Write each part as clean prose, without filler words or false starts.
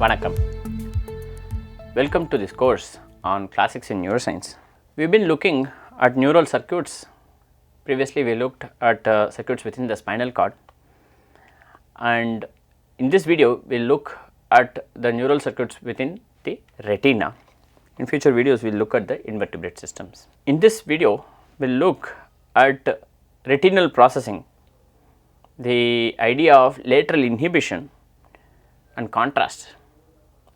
Vanakkam. Welcome to this course on classics in neuroscience. We have been looking at neural circuits. Previously we looked at circuits within the spinal cord, and in this video we will look at the neural circuits within the retina. In future videos we will look at the invertebrate systems. In this video we will look at retinal processing, the idea of lateral inhibition and contrast,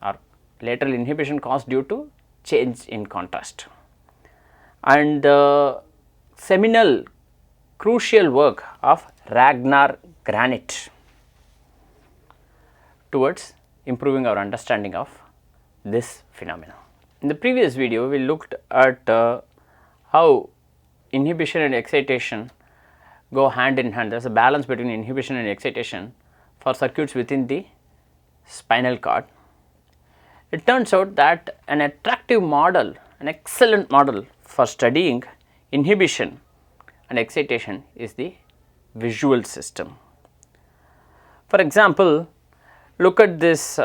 or lateral inhibition caused due to change in contrast, and the seminal crucial work of Ragnar Granit towards improving our understanding of this phenomena. In the previous video we looked at how inhibition and excitation go hand in hand. There is a balance between inhibition and excitation for circuits within the spinal cord. It turns out that an attractive model, an excellent model for studying inhibition and excitation is the visual system. For example, look at this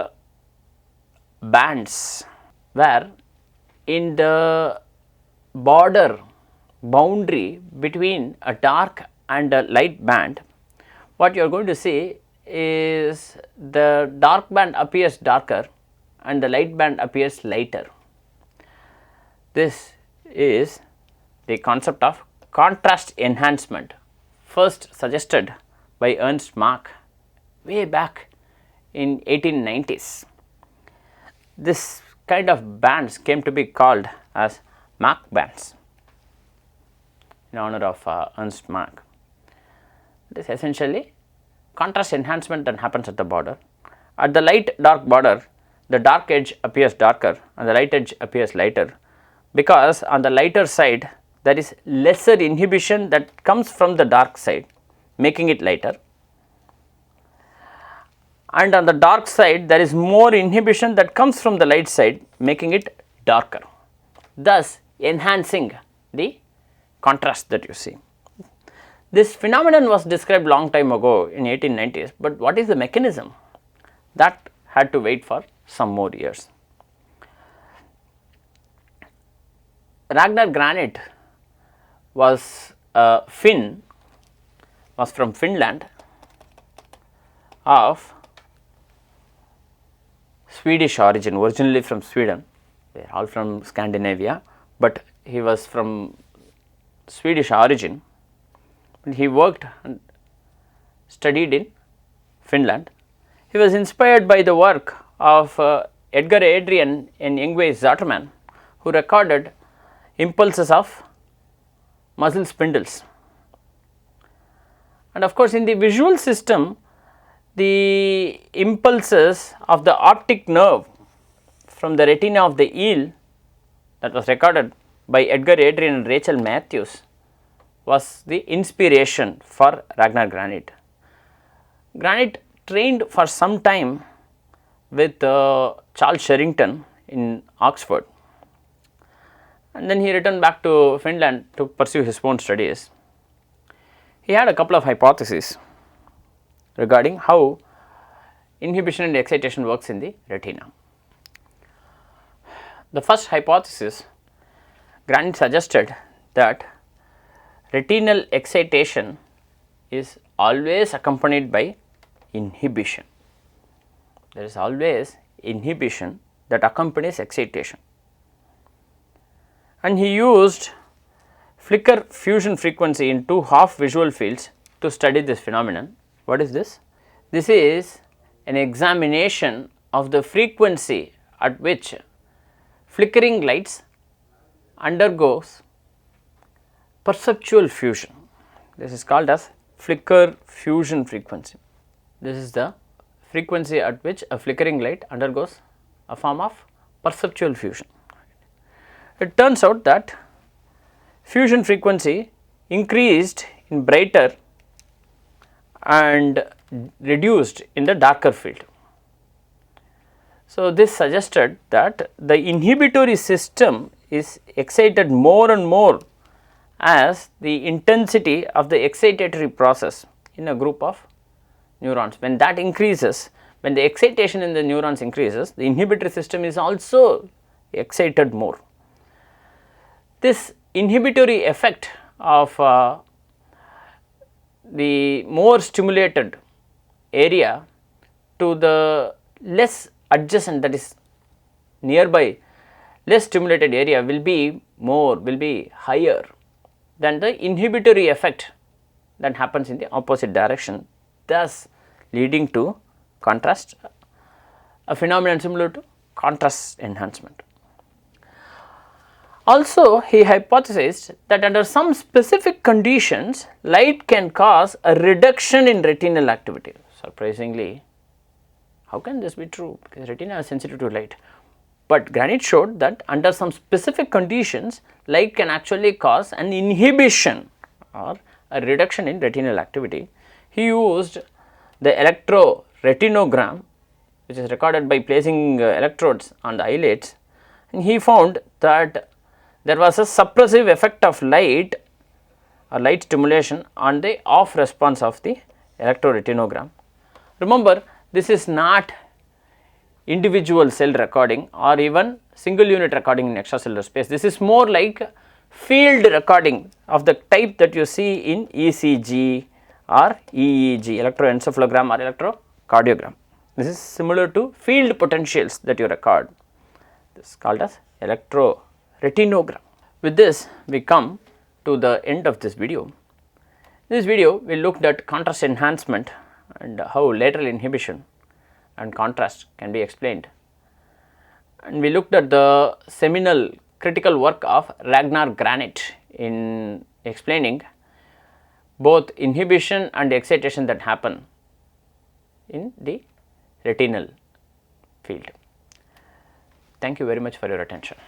bands, where in the boundary between a dark and a light band, what you are going to see is the dark band appears darker and the light band appears lighter. This is the concept of contrast enhancement, first suggested by Ernst Mach way back in 1890s. This kind of bands came to be called as Mach bands in honor of Ernst Mach. It is essentially contrast enhancement that happens at the border. At the light dark border, the dark edge appears darker and the light edge appears lighter, because on the lighter side there is lesser inhibition that comes from the dark side, making it lighter, and on the dark side there is more inhibition that comes from the light side, making it darker, thus enhancing the contrast that you see. This phenomenon was described long time ago in 1890s, but what is the mechanism? That had to wait for some more years. Ragnar Granit was from Finland, of Swedish origin, originally from Sweden. They are all from Scandinavia, but he was from Swedish origin. He worked and studied in Finland. He was inspired by the work of Edgar Adrian and Yngve Zatterman, who recorded impulses of muscle spindles. And of course, in the visual system, the impulses of the optic nerve from the retina of the eel, that was recorded by Edgar Adrian and Rachel Matthews, was the inspiration for Ragnar Granit. Granit trained for some time with Charles Sherrington in Oxford, and then he returned back to Finland to pursue his own studies. He had a couple of hypotheses regarding how inhibition and excitation works in the retina. The first hypothesis, Granit suggested that retinal excitation is always accompanied by inhibition. There is always inhibition that accompanies excitation, and he used flicker fusion frequency in two half visual fields to study this phenomenon. What is this? This is an examination of the frequency at which flickering lights undergoes perceptual fusion. This is called as flicker fusion frequency. This is the frequency at which a flickering light undergoes a form of perceptual fusion. It turns out that fusion frequency increased in brighter and reduced in the darker field. So, this suggested that the inhibitory system is excited more and more as the intensity of the excitatory process in a group of neurons, when that increases, when the excitation in the neurons increases, the inhibitory system is also excited more. This inhibitory effect of the more stimulated area to the less adjacent, that is nearby less stimulated area, will be higher than the inhibitory effect that happens in the opposite direction, thus leading to contrast, a phenomenon similar to contrast enhancement. Also, he hypothesized that under some specific conditions, light can cause a reduction in retinal activity. Surprisingly, how can this be true? Because retina is sensitive to light. But Granit showed that under some specific conditions, light can actually cause an inhibition or a reduction in retinal activity. He used the electroretinogram, which is recorded by placing electrodes on the eyelids, and he found that there was a suppressive effect of light or light stimulation on the off response of the electroretinogram. Remember, this is not individual cell recording or even single unit recording in extracellular space. This is more like field recording of the type that you see in ECG or EEG, electroencephalogram or electrocardiogram. This is similar to field potentials that you record. This is called as electroretinogram. With this, we come to the end of this video. In this video, we looked at contrast enhancement and how lateral inhibition and contrast can be explained, and we looked at the seminal critical work of Ragnar Granit in explaining both inhibition and excitation that happen in the retinal field. Thank you very much for your attention.